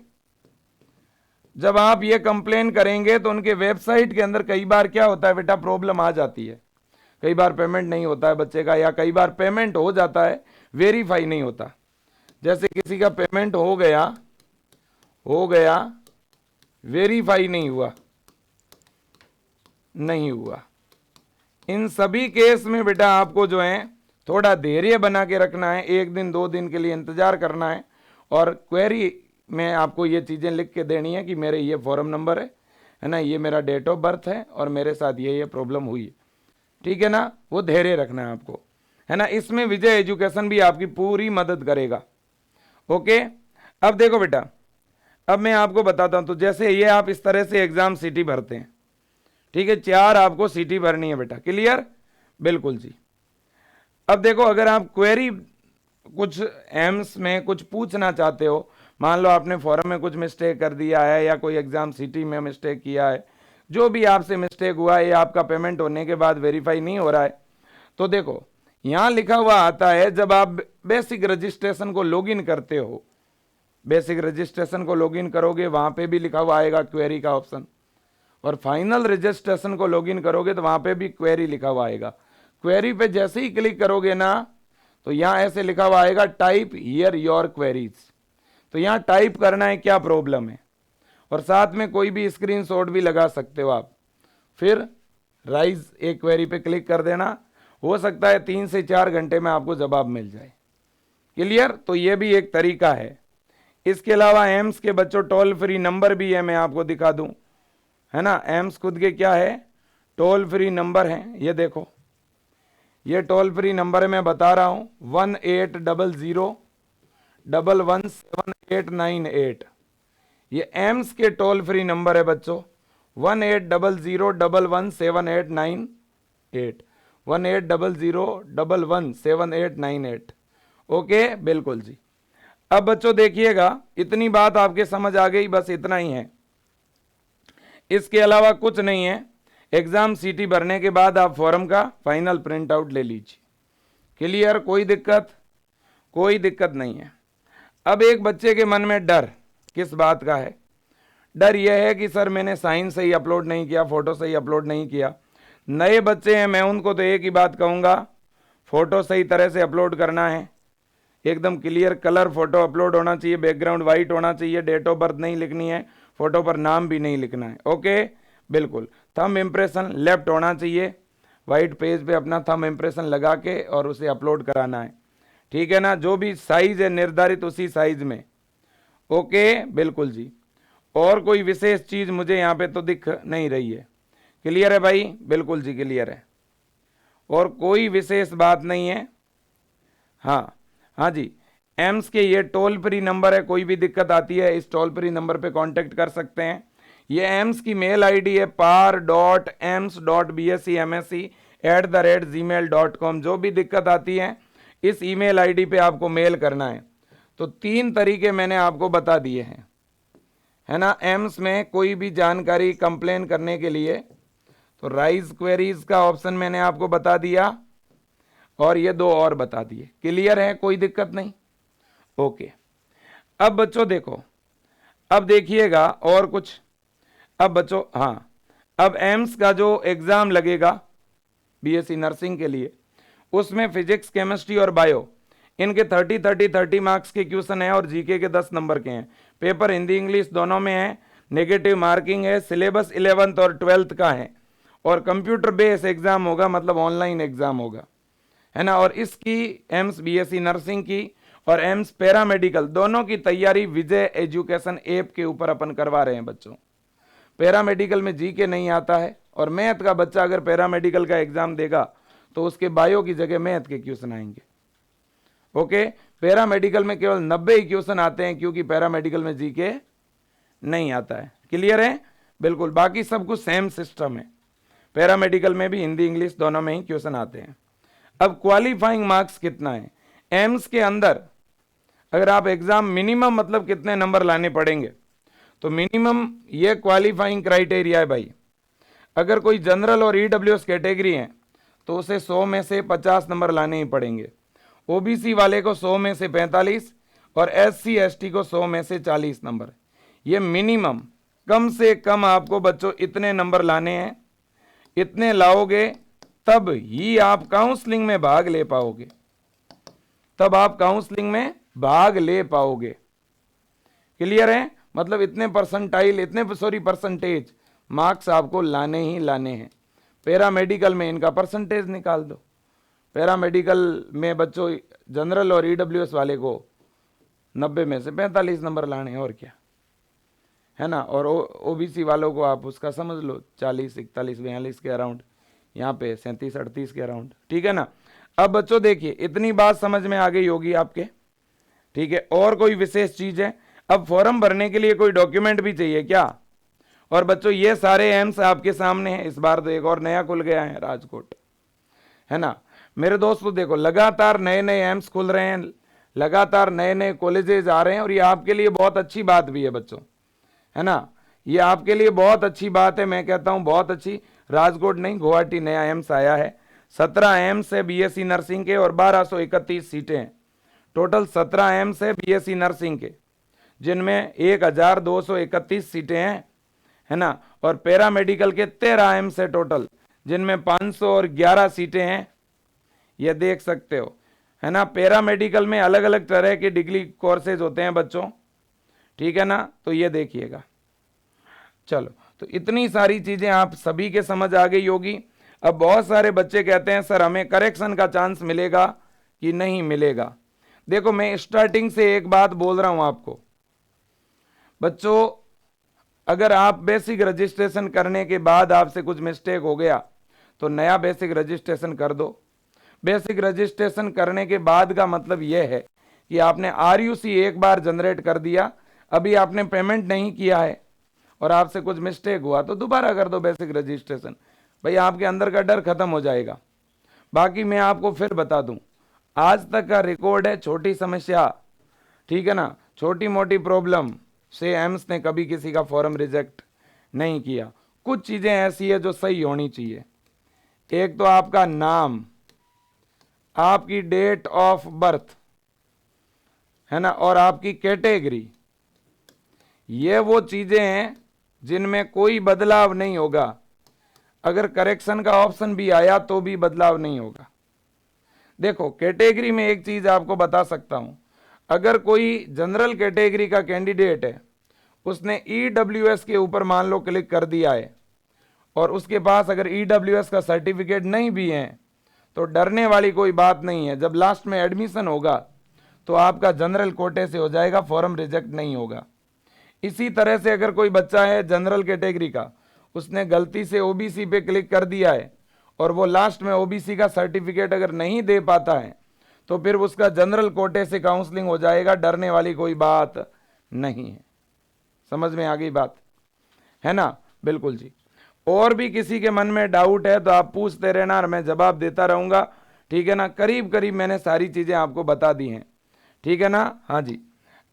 जब आप ये कंप्लेन करेंगे तो उनके वेबसाइट के अंदर कई बार क्या होता है बेटा, प्रॉब्लम आ जाती है। कई बार पेमेंट नहीं होता है बच्चे का, या कई बार पेमेंट हो जाता है, वेरीफाई नहीं होता। जैसे किसी का पेमेंट हो गया, वेरीफाई नहीं हुआ। इन सभी केस में बेटा आपको जो है थोड़ा धैर्य बना के रखना है, 1 दिन 2 दिन के लिए इंतजार करना है, और क्वेरी में आपको ये चीजें लिख के देनी है कि मेरे ये फॉर्म नंबर है ना, ये मेरा डेट ऑफ बर्थ है, और मेरे साथ ये प्रॉब्लम हुई है, ठीक है ना। वो धैर्य रखना है आपको, है ना। इसमें विजय एजुकेशन भी आपकी पूरी मदद करेगा। ओके, अब देखो बेटा, अब मैं आपको बताता हूं। तो जैसे ये आप इस तरह से एग्जाम सिटी भरते हैं, ठीक है, 4 आपको सिटी भरनी है बेटा, क्लियर, बिल्कुल जी। अब देखो, अगर आप क्वेरी कुछ एम्स में कुछ पूछना चाहते हो, मान लो आपने फॉर्म में कुछ मिस्टेक कर दिया है, या कोई एग्जाम सिटी में मिस्टेक किया है, जो भी आपसे मिस्टेक हुआ है, या आपका पेमेंट होने के बाद वेरीफाई नहीं हो रहा है, तो देखो यहां लिखा हुआ आता है, जब आप बेसिक रजिस्ट्रेशन को लॉगिन करते हो, बेसिक रजिस्ट्रेशन को लॉगिन करोगे, वहां पे भी लिखा हुआ आएगा क्वेरी का ऑप्शन, और फाइनल रजिस्ट्रेशन को लॉगिन करोगे तो वहां पे भी क्वेरी लिखा हुआ आएगा। क्वेरी पे जैसे ही क्लिक करोगे ना, तो यहां ऐसे लिखा हुआ आएगा, टाइप हियर योर क्वेरीज। तो यहां टाइप करना है क्या प्रॉब्लम है, और साथ में कोई भी स्क्रीनशॉट भी लगा सकते हो आप। फिर राइज एक क्वेरी पे क्लिक कर देना, हो सकता है 3 से 4 घंटे में आपको जवाब मिल जाए, क्लियर। तो ये भी एक तरीका है। इसके अलावा एम्स के बच्चों टोल फ्री नंबर भी है, मैं आपको दिखा दूं, है ना। एम्स खुद के क्या है, टोल फ्री नंबर है, ये देखो, ये टोल फ्री नंबर है, मैं बता रहा हूं, 1800117898। ये एम्स के टोल फ्री नंबर है बच्चों, 1800117898, 1800117898। ओके, बिल्कुल जी। अब बच्चों देखिएगा, इतनी बात आपके समझ आ गई, बस इतना ही है, इसके अलावा कुछ नहीं है। एग्जाम सिटी भरने के बाद आप फॉर्म का फाइनल प्रिंट आउट ले लीजिए, क्लियर, कोई दिक्कत नहीं है। अब एक बच्चे के मन में डर किस बात का है, डर यह है कि सर मैंने साइन सही अपलोड नहीं किया, फोटो सही अपलोड नहीं किया। नए बच्चे हैं, मैं उनको तो एक ही बात कहूंगा, फोटो सही तरह से अपलोड करना है, एकदम क्लियर कलर फोटो अपलोड होना चाहिए, बैकग्राउंड वाइट होना चाहिए, डेट ऑफ बर्थ नहीं लिखनी है, फोटो पर नाम भी नहीं लिखना है। ओके, बिल्कुल। थंब इम्प्रेशन लेफ्ट होना चाहिए, वाइट पेज पे अपना थंब इम्प्रेशन लगा के और उसे अपलोड कराना है, ठीक है ना। जो भी साइज है निर्धारित उसी साइज में। ओके, बिल्कुल जी। और कोई विशेष चीज मुझे यहाँ पे तो दिख नहीं रही है, क्लियर है भाई, बिल्कुल जी क्लियर है, और कोई विशेष बात नहीं है। हाँ जी, एम्स के ये टोल फ्री नंबर है, कोई भी दिक्कत आती है इस टोल फ्री नंबर पे कांटेक्ट कर सकते हैं। ये एम्स की मेल आईडी है par.ems.bscmsc@gmail.com। जो भी दिक्कत आती है इस ईमेल आईडी पे आपको मेल करना है। तो 3 तरीके मैंने आपको बता दिए हैं, है ना। एम्स में कोई भी जानकारी कंप्लेन करने के लिए तो राइज क्वेरीज का ऑप्शन मैंने आपको बता दिया और ये 2 और बता दिए। क्लियर है, कोई दिक्कत नहीं। ओके, अब बच्चों देखो, अब देखिएगा और कुछ। अब बच्चों हाँ, अब एम्स का जो एग्जाम लगेगा बीएससी नर्सिंग के लिए, उसमें फिजिक्स, केमिस्ट्री और बायो, इनके 30 मार्क्स के क्वेश्चन है और जीके के 10 नंबर के हैं। पेपर हिंदी इंग्लिश दोनों में है, नेगेटिव मार्किंग है, सिलेबस 11th और 12th का है और कंप्यूटर बेस्ड एग्जाम होगा, मतलब ऑनलाइन एग्जाम होगा, है ना। और इसकी एम्स बीएससी नर्सिंग की और एम्स पैरामेडिकल दोनों की तैयारी विजय एजुकेशन ऐप के ऊपर अपन करवा रहे हैं बच्चों। पैरामेडिकल में जीके नहीं आता है और मैथ का बच्चा अगर पैरामेडिकल का एग्जाम देगा तो उसके बायो की जगह मैथ के क्वेश्चन आएंगे। ओके, पैरामेडिकल में केवल 90 ही क्वेश्चन आते हैं क्योंकि पैरामेडिकल में जीके नहीं आता है। क्लियर है, बिल्कुल। बाकी सब कुछ सेम सिस्टम है, पैरामेडिकल में भी हिंदी इंग्लिश दोनों में ही क्वेश्चन आते हैं। अब क्वालिफाइंग मार्क्स कितना है एम्स के अंदर, अगर आप एग्जाम मिनिमम मतलब कितने नंबर लाने पड़ेंगे, तो मिनिमम ये क्वालिफाइंग क्राइटेरिया है भाई। अगर कोई जनरल और ईडब्ल्यूएस कैटेगरी है तो उसे 100 में से 50 नंबर लाने ही पड़ेंगे, ओबीसी वाले को 100 में से 45 और एससी एसटी को 100 में से 40 नंबर। ये मिनिमम, कम से कम आपको बच्चों इतने नंबर लाने हैं। इतने लाओगे तब ही आप काउंसलिंग में भाग ले पाओगे, तब आप काउंसलिंग में भाग ले पाओगे। क्लियर है, मतलब इतने परसेंटेज मार्क्स आपको लाने ही लाने हैं। पैरामेडिकल में इनका परसेंटेज निकाल दो। पैरामेडिकल में बच्चों जनरल और ईडब्ल्यूएस वाले को 90 में से 45 नंबर लाने हैं, और क्या है ना। और ओबीसी वालों को आप उसका समझ लो 40, 41, 42 के अराउंड, यहाँ पे 37, 38 के अराउंड। ठीक है ना। अब बच्चों देखिए, इतनी बात समझ में आ गई होगी आपके। ठीक है, और कोई विशेष चीज है? अब फॉर्म भरने के लिए कोई डॉक्यूमेंट भी चाहिए क्या? और बच्चों ये सारे एम्स आपके सामने हैं। इस बार तो एक और नया खुल गया है राजकोट, है ना। मेरे दोस्तों देखो, लगातार नए नए एम्स खुल रहे हैं, लगातार नए नए कॉलेजेस आ रहे हैं और ये आपके लिए बहुत अच्छी बात भी है बच्चों, है ना। ये आपके लिए बहुत अच्छी बात है, मैं कहता हूं बहुत अच्छी। राजकोट नहीं, गुवाहाटी नया एम्स आया है। 17 एम्स है बीएससी नर्सिंग के और 1231 सीटें हैं। टोटल 17 एम्स है बीएससी नर्सिंग के, जिनमें 1231 सीटें हैं, है ना। और पैरामेडिकल के 13 एम्स है टोटल, जिनमें 511 सीटें हैं। ये देख सकते हो, है ना। पैरामेडिकल में अलग अलग तरह के डिग्री कोर्सेज होते हैं बच्चों, ठीक है ना। तो ये देखिएगा। चलो, तो इतनी सारी चीजें आप सभी के समझ आ गई होगी। अब बहुत सारे बच्चे कहते हैं सर हमें करेक्शन का चांस मिलेगा कि नहीं मिलेगा। देखो, मैं स्टार्टिंग से एक बात बोल रहा हूं आपको बच्चों, अगर आप बेसिक रजिस्ट्रेशन करने के बाद आपसे कुछ मिस्टेक हो गया तो नया बेसिक रजिस्ट्रेशन कर दो। बेसिक रजिस्ट्रेशन करने के बाद का मतलब यह है कि आपने आरयूसी एक बार जनरेट कर दिया, अभी आपने पेमेंट नहीं किया है और आपसे कुछ मिस्टेक हुआ तो दोबारा कर दो बेसिक रजिस्ट्रेशन, भाई आपके अंदर का डर खत्म हो जाएगा। बाकी मैं आपको फिर बता दूं, आज तक का रिकॉर्ड है, छोटी समस्या, ठीक है ना, छोटी मोटी प्रॉब्लम से एम्स ने कभी किसी का फॉर्म रिजेक्ट नहीं किया। कुछ चीजें ऐसी है जो सही होनी चाहिए। एक तो आपका नाम, आपकी डेट ऑफ बर्थ, है ना, और आपकी कैटेगरी। ये वो चीजें हैं जिनमें कोई बदलाव नहीं होगा। अगर करेक्शन का ऑप्शन भी आया तो भी बदलाव नहीं होगा। देखो, कैटेगरी में एक चीज आपको बता सकता हूं, अगर कोई जनरल कैटेगरी का कैंडिडेट है, उसने ईडब्ल्यूएस के ऊपर मान लो क्लिक कर दिया है और उसके पास अगर ईडब्ल्यूएस का सर्टिफिकेट नहीं भी है तो डरने वाली कोई बात नहीं है। जब लास्ट में एडमिशन होगा तो आपका जनरल कोटे से हो जाएगा, फॉर्म रिजेक्ट नहीं होगा। इसी तरह से अगर कोई बच्चा है जनरल कैटेगरी का, उसने गलती से ओबीसी पे क्लिक कर दिया है और वो लास्ट में ओबीसी का सर्टिफिकेट अगर नहीं दे पाता है तो फिर उसका जनरल कोटे से काउंसलिंग हो जाएगा। डरने वाली कोई बात नहीं है। समझ में आ गई बात, है ना। बिल्कुल जी। और भी किसी के मन में डाउट है तो आप पूछते रहना और मैं जवाब देता रहूंगा, ठीक है ना। करीब करीब मैंने सारी चीजें आपको बता दी हैं, ठीक है ना। हाँ जी।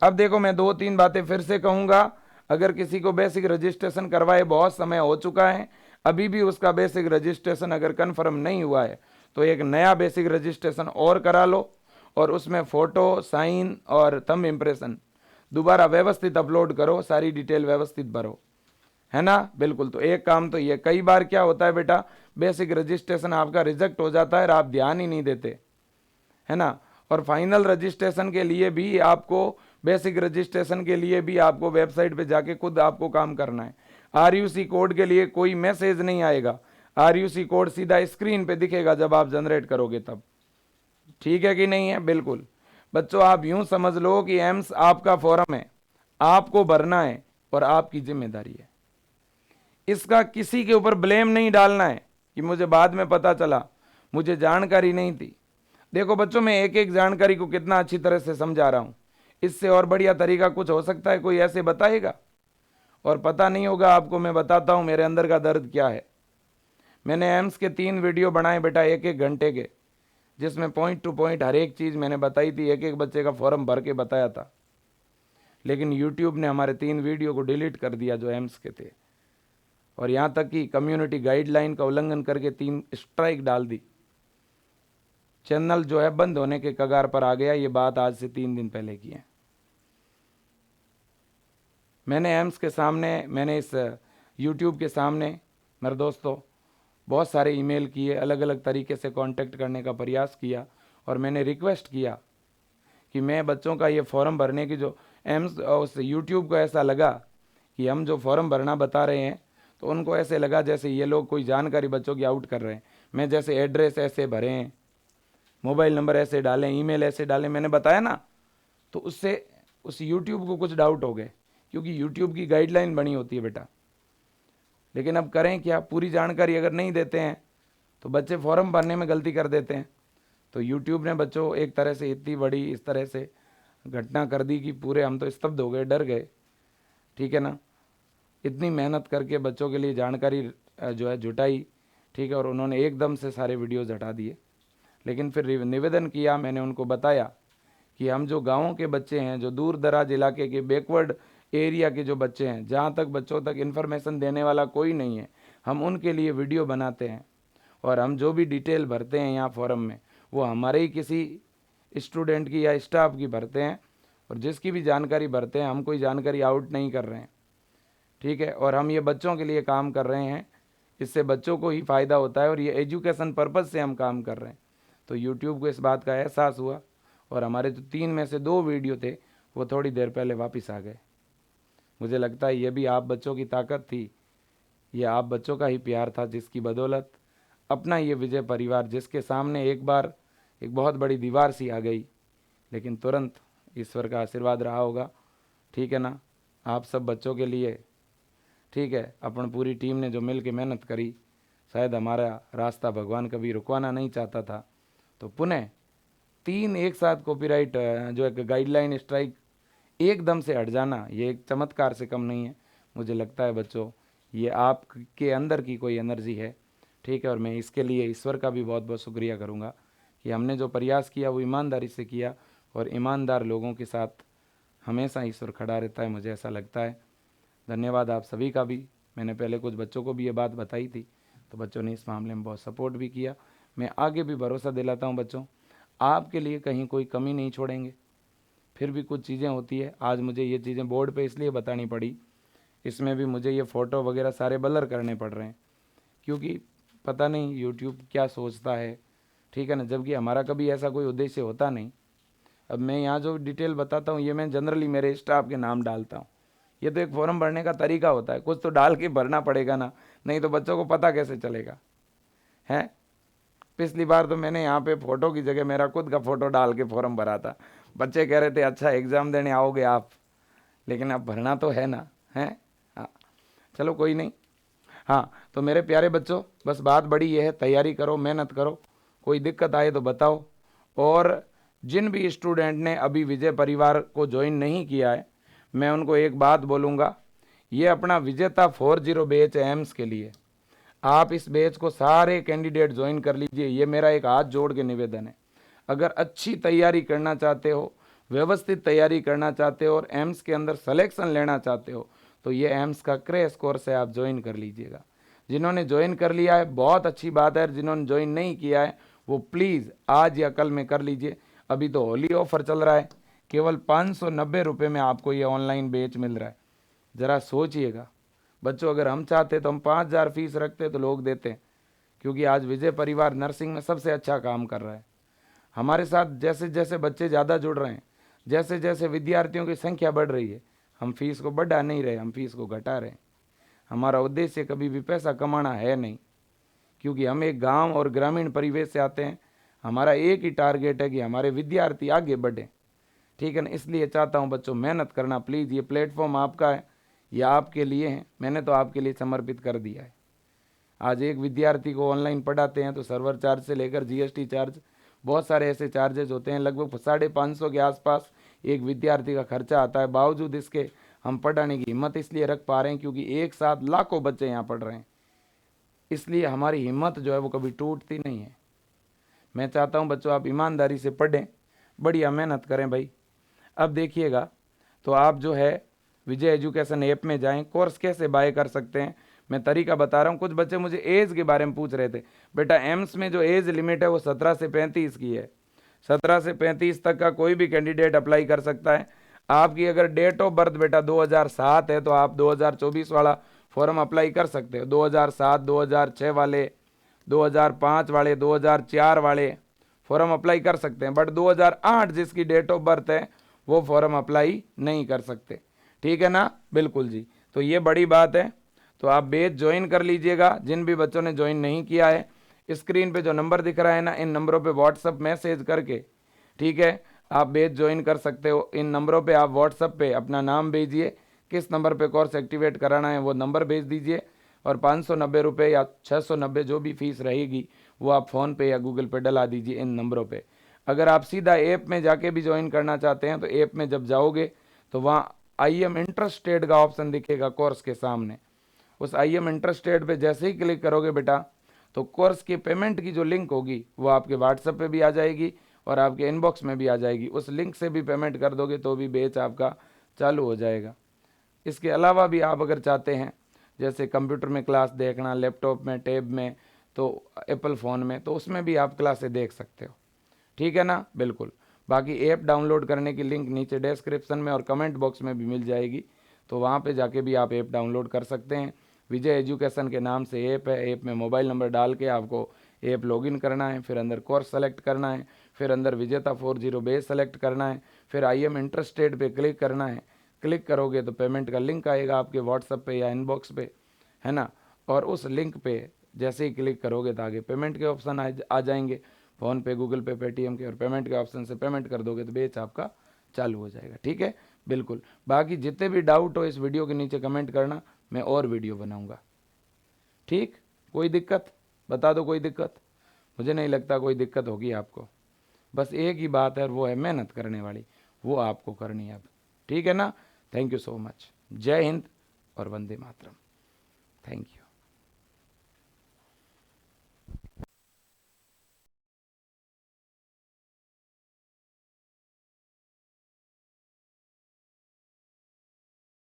अब देखो, मैं 2-3 बातें फिर से कहूंगा। अगर किसी को बेसिक रजिस्ट्रेशन करवाए बहुत समय हो चुका है, अभी भी उसका बेसिक रजिस्ट्रेशन अगर कंफर्म नहीं हुआ है, तो एक नया बेसिक रजिस्ट्रेशन और करा लो, और उसमें फोटो, साइन और थंब इम्प्रेशन दोबारा व्यवस्थित अपलोड करो, सारी डिटेल व्यवस्थित भरो, है ना। बिल्कुल। तो एक काम तो ये, कई बार क्या होता है बेटा, बेसिक रजिस्ट्रेशन आपका रिजेक्ट हो जाता है और आप ध्यान ही नहीं देते, है ना। और फाइनल रजिस्ट्रेशन के लिए भी आपको, बेसिक रजिस्ट्रेशन के लिए भी आपको वेबसाइट पे जाके खुद आपको काम करना है। आरयूसी कोड के लिए कोई मैसेज नहीं आएगा, आरयूसी कोड सीधा स्क्रीन पे दिखेगा जब आप जनरेट करोगे तब। ठीक है कि नहीं है? बिल्कुल। बच्चों, आप यूं समझ लो कि एम्स आपका फॉर्म है, आपको भरना है और आपकी जिम्मेदारी है। इसका किसी के ऊपर ब्लेम नहीं डालना है कि मुझे बाद में पता चला, मुझे जानकारी नहीं थी। देखो बच्चों, मैं एक एक जानकारी को कितना अच्छी तरह से समझा रहा हूं। इससे और बढ़िया तरीका कुछ हो सकता है? कोई ऐसे बताएगा? और पता नहीं होगा आपको, मैं बताता हूं मेरे अंदर का दर्द क्या है। मैंने एम्स के 3 वीडियो बनाए बेटा, 1-1 घंटे के, जिसमें पॉइंट टू पॉइंट हर एक चीज़ मैंने बताई थी, एक एक बच्चे का फॉर्म भर के बताया था। लेकिन यूट्यूब ने हमारे 3 वीडियो को डिलीट कर दिया जो एम्स के थे, और यहाँ तक कि कम्युनिटी गाइडलाइन का उल्लंघन करके 3 स्ट्राइक डाल दी। चैनल जो है बंद होने के कगार पर आ गया। ये बात आज से 3 दिन पहले की है। मैंने एम्स के सामने, मैंने इस यूट्यूब के सामने मेरे दोस्तों बहुत सारे ईमेल किए, अलग अलग तरीके से कांटेक्ट करने का प्रयास किया, और मैंने रिक्वेस्ट किया कि मैं बच्चों का ये फॉर्म भरने की, जो एम्स उस यूट्यूब को ऐसा लगा कि हम जो फॉर्म भरना बता रहे हैं, तो उनको ऐसे लगा जैसे ये लोग कोई जानकारी बच्चों की आउट कर रहे हैं। मैं जैसे एड्रेस ऐसे भरे हैं, मोबाइल नंबर ऐसे डालें, ईमेल ऐसे डालें, मैंने बताया ना, तो उससे उस यूट्यूब को कुछ डाउट हो गए, क्योंकि यूट्यूब की गाइडलाइन बनी होती है बेटा। लेकिन अब करें क्या, पूरी जानकारी अगर नहीं देते हैं तो बच्चे फॉर्म भरने में गलती कर देते हैं। तो यूट्यूब ने बच्चों एक तरह से इतनी बड़ी इस तरह से घटना कर दी कि पूरे हम तो स्तब्ध हो गए, डर गए। ठीक है ना। इतनी मेहनत करके बच्चों के लिए जानकारी जो है जुटाई, ठीक है, और उन्होंने एकदम से सारे वीडियोज़ हटा दिए। लेकिन फिर निवेदन किया, मैंने उनको बताया कि हम जो गाँवों के बच्चे हैं, जो दूर दराज इलाके के बैकवर्ड एरिया के जो बच्चे हैं, जहाँ तक बच्चों तक इन्फॉर्मेशन देने वाला कोई नहीं है, हम उनके लिए वीडियो बनाते हैं, और हम जो भी डिटेल भरते हैं यहाँ फॉरम में, वो हमारे ही किसी स्टूडेंट की या स्टाफ की भरते हैं, और जिसकी भी जानकारी भरते हैं हम कोई जानकारी आउट नहीं कर रहे हैं। ठीक है। और हम ये बच्चों के लिए काम कर रहे हैं, इससे बच्चों को ही फ़ायदा होता है, और ये एजुकेशन पर्पज़ से हम काम कर रहे हैं। तो यूट्यूब को इस बात का एहसास हुआ, और हमारे जो 3 में से 2 वीडियो थे वो थोड़ी देर पहले वापस आ गए। मुझे लगता है ये भी आप बच्चों की ताकत थी, ये आप बच्चों का ही प्यार था, जिसकी बदौलत अपना ये विजय परिवार, जिसके सामने एक बार एक बहुत बड़ी दीवार सी आ गई, लेकिन तुरंत ईश्वर का आशीर्वाद रहा होगा। ठीक है ना। आप सब बच्चों के लिए, ठीक है, अपन पूरी टीम ने जो मिल के मेहनत करी, शायद हमारा रास्ता भगवान कभी रुकवाना नहीं चाहता था। तो पुनः 3 एक साथ कॉपीराइट जो एक गाइडलाइन स्ट्राइक एकदम से हट जाना, ये एक चमत्कार से कम नहीं है। मुझे लगता है बच्चों, ये आपके अंदर की कोई एनर्जी है। ठीक है। और मैं इसके लिए ईश्वर का भी बहुत बहुत शुक्रिया करूँगा कि हमने जो प्रयास किया वो ईमानदारी से किया, और ईमानदार लोगों के साथ हमेशा ईश्वर खड़ा रहता है, मुझे ऐसा लगता है। धन्यवाद आप सभी का भी। मैंने पहले कुछ बच्चों को भी ये बात बताई थी, तो बच्चों ने इस मामले में बहुत सपोर्ट भी किया। मैं आगे भी भरोसा दिलाता हूँ बच्चों, आपके लिए कहीं कोई कमी नहीं छोड़ेंगे। फिर भी कुछ चीज़ें होती है, आज मुझे ये चीज़ें बोर्ड पे इसलिए बतानी पड़ी, इसमें भी मुझे ये फ़ोटो वगैरह सारे ब्लर करने पड़ रहे हैं, क्योंकि पता नहीं यूट्यूब क्या सोचता है। ठीक है ना। जबकि हमारा कभी ऐसा कोई उद्देश्य होता नहीं। अब मैं यहाँ जो डिटेल बताता हूँ, ये मैं जनरली मेरे स्टाफ के नाम डालता हूँ। ये तो एक फॉर्म भरने का तरीका होता है, कुछ तो डाल के भरना पड़ेगा ना, नहीं तो बच्चों को पता कैसे चलेगा, हैं। पिछली बार तो मैंने यहाँ पे फ़ोटो की जगह मेरा खुद का फ़ोटो डाल के फॉर्म भरा था। बच्चे कह रहे थे अच्छा एग्ज़ाम देने आओगे आप, लेकिन अब भरना तो है ना, हैं। हाँ, चलो कोई नहीं। हाँ, तो मेरे प्यारे बच्चों, बस बात बड़ी ये है, तैयारी करो, मेहनत करो, कोई दिक्कत आए तो बताओ। और जिन भी स्टूडेंट ने अभी विजय परिवार को ज्वाइन नहीं किया है, मैं उनको एक बात बोलूँगा, ये अपना विजेता 40 बैच है एम्स के लिए। आप इस बैच को सारे कैंडिडेट ज्वाइन कर लीजिए, ये मेरा एक हाथ जोड़ के निवेदन है। अगर अच्छी तैयारी करना चाहते हो, व्यवस्थित तैयारी करना चाहते हो और एम्स के अंदर सिलेक्शन लेना चाहते हो तो ये एम्स का क्रैश कोर्स है, आप ज्वाइन कर लीजिएगा। जिन्होंने ज्वाइन कर लिया है बहुत अच्छी बात है, जिन्होंने ज्वाइन नहीं किया है वो प्लीज़ आज या कल में कर लीजिए। अभी तो होली ऑफर चल रहा है, केवल 590 रुपये में आपको ये ऑनलाइन बैच मिल रहा है। ज़रा सोचिएगा बच्चों, अगर हम चाहते तो हम 5000 फीस रखते तो लोग देते, क्योंकि आज विजय परिवार नर्सिंग में सबसे अच्छा काम कर रहा है। हमारे साथ जैसे जैसे बच्चे ज़्यादा जुड़ रहे हैं, जैसे जैसे विद्यार्थियों की संख्या बढ़ रही है, हम फीस को बढ़ा नहीं रहे, हम फीस को घटा रहे हैं। हमारा उद्देश्य कभी भी पैसा कमाना है नहीं, क्योंकि हम एक गांव और ग्रामीण परिवेश से आते हैं। हमारा एक ही टारगेट है कि हमारे विद्यार्थी आगे बढ़े, ठीक है ना। इसलिए चाहता हूं बच्चों मेहनत करना प्लीज़, ये प्लेटफॉर्म आपका है, ये आपके लिए है, मैंने तो आपके लिए समर्पित कर दिया है। आज एक विद्यार्थी को ऑनलाइन पढ़ाते हैं तो सर्वर चार्ज से लेकर जीएसटी चार्ज, बहुत सारे ऐसे चार्जेस होते हैं, लगभग 550 के आसपास एक विद्यार्थी का खर्चा आता है। बावजूद इसके हम पढ़ाने की हिम्मत इसलिए रख पा रहे हैं क्योंकि एक साथ लाखों बच्चे यहाँ पढ़ रहे हैं, इसलिए हमारी हिम्मत जो है वो कभी टूटती नहीं है। मैं चाहता हूँ बच्चों आप ईमानदारी से पढ़ें, बढ़िया मेहनत करें भाई। अब देखिएगा तो आप जो है विजय एजुकेशन ऐप में जाएं, कोर्स कैसे बाय कर सकते हैं मैं तरीका बता रहा हूँ। कुछ बच्चे मुझे एज के बारे में पूछ रहे थे, बेटा एम्स में जो एज लिमिट है वो 17 से 35 की है। 17 से 35 तक का कोई भी कैंडिडेट अप्लाई कर सकता है। आपकी अगर डेट ऑफ बर्थ बेटा 2007 है तो आप 2024 वाला फॉर्म अप्लाई कर सकते हो। 2007, 2006 वाले, 2005 वाले, 2004 वाले फॉर्म अप्लाई कर सकते हैं, बट 2008 जिसकी डेट ऑफ बर्थ है वो फॉर्म अप्लाई नहीं कर सकते, ठीक है ना। बिल्कुल जी, तो ये बड़ी बात है। तो आप बैच ज्वाइन कर लीजिएगा। जिन भी बच्चों ने ज्वाइन नहीं किया है, स्क्रीन पे जो नंबर दिख रहा है ना, इन नंबरों पे व्हाट्सअप मैसेज करके, ठीक है, आप बैच ज्वाइन कर सकते हो। इन नंबरों पे आप व्हाट्सअप पे अपना नाम भेजिए, किस नंबर पे कोर्स एक्टिवेट कराना है वो नंबर भेज दीजिए, और 590 रुपये या 690 जो भी फीस रहेगी वो आप फ़ोन पे या गूगल पे डला दीजिए इन नंबरों पे। अगर आप सीधा ऐप में जाके भी ज्वाइन करना चाहते हैं तो ऐप में जब जाओगे तो वहाँ आई एम इंटरेस्टेड का ऑप्शन दिखेगा कोर्स के सामने। उस आई एम इंटरेस्टेड पे जैसे ही क्लिक करोगे बेटा तो कोर्स की पेमेंट की जो लिंक होगी वो आपके व्हाट्सएप पे भी आ जाएगी और आपके इनबॉक्स में भी आ जाएगी। उस लिंक से भी पेमेंट कर दोगे तो भी बैच आपका चालू हो जाएगा। इसके अलावा भी आप अगर चाहते हैं जैसे कंप्यूटर में क्लास देखना, लैपटॉप में, टैब में, तो एप्पल फ़ोन में, तो उसमें भी आप क्लासें देख सकते हो, ठीक है ना। बिल्कुल, बाकी ऐप डाउनलोड करने की लिंक नीचे डिस्क्रिप्शन में और कमेंट बॉक्स में भी मिल जाएगी, तो वहाँ पे जाके भी आप ऐप डाउनलोड कर सकते हैं। विजय एजुकेशन के नाम से ऐप है, ऐप में मोबाइल नंबर डाल के आपको ऐप लॉगिन करना है, फिर अंदर कोर्स सेलेक्ट करना है, फिर अंदर विजेता 40 बेस सेलेक्ट करना है, फिर आई एम इंटरेस्टेड पे क्लिक करना है। क्लिक करोगे तो पेमेंट का लिंक आएगा आपके व्हाट्सएप पे या इनबॉक्स पे, है ना। और उस लिंक पे जैसे ही क्लिक करोगे तो आगे पेमेंट के ऑप्शन आ जाएंगे, फ़ोन पे, गूगल पे, पेटीएम के, और पेमेंट के ऑप्शन से पेमेंट कर दोगे तो बैच आपका चालू हो जाएगा, ठीक है। बिल्कुल, बाकी जितने भी डाउट हो इस वीडियो के नीचे कमेंट करना, मैं और वीडियो बनाऊंगा, ठीक। कोई दिक्कत बता दो, कोई दिक्कत? मुझे नहीं लगता कोई दिक्कत होगी आपको। बस एक ही बात है, वो है मेहनत करने वाली, वो आपको करनी है अब, ठीक है ना। Thank you so much. जय हिंद और वंदे मातरम। Thank you.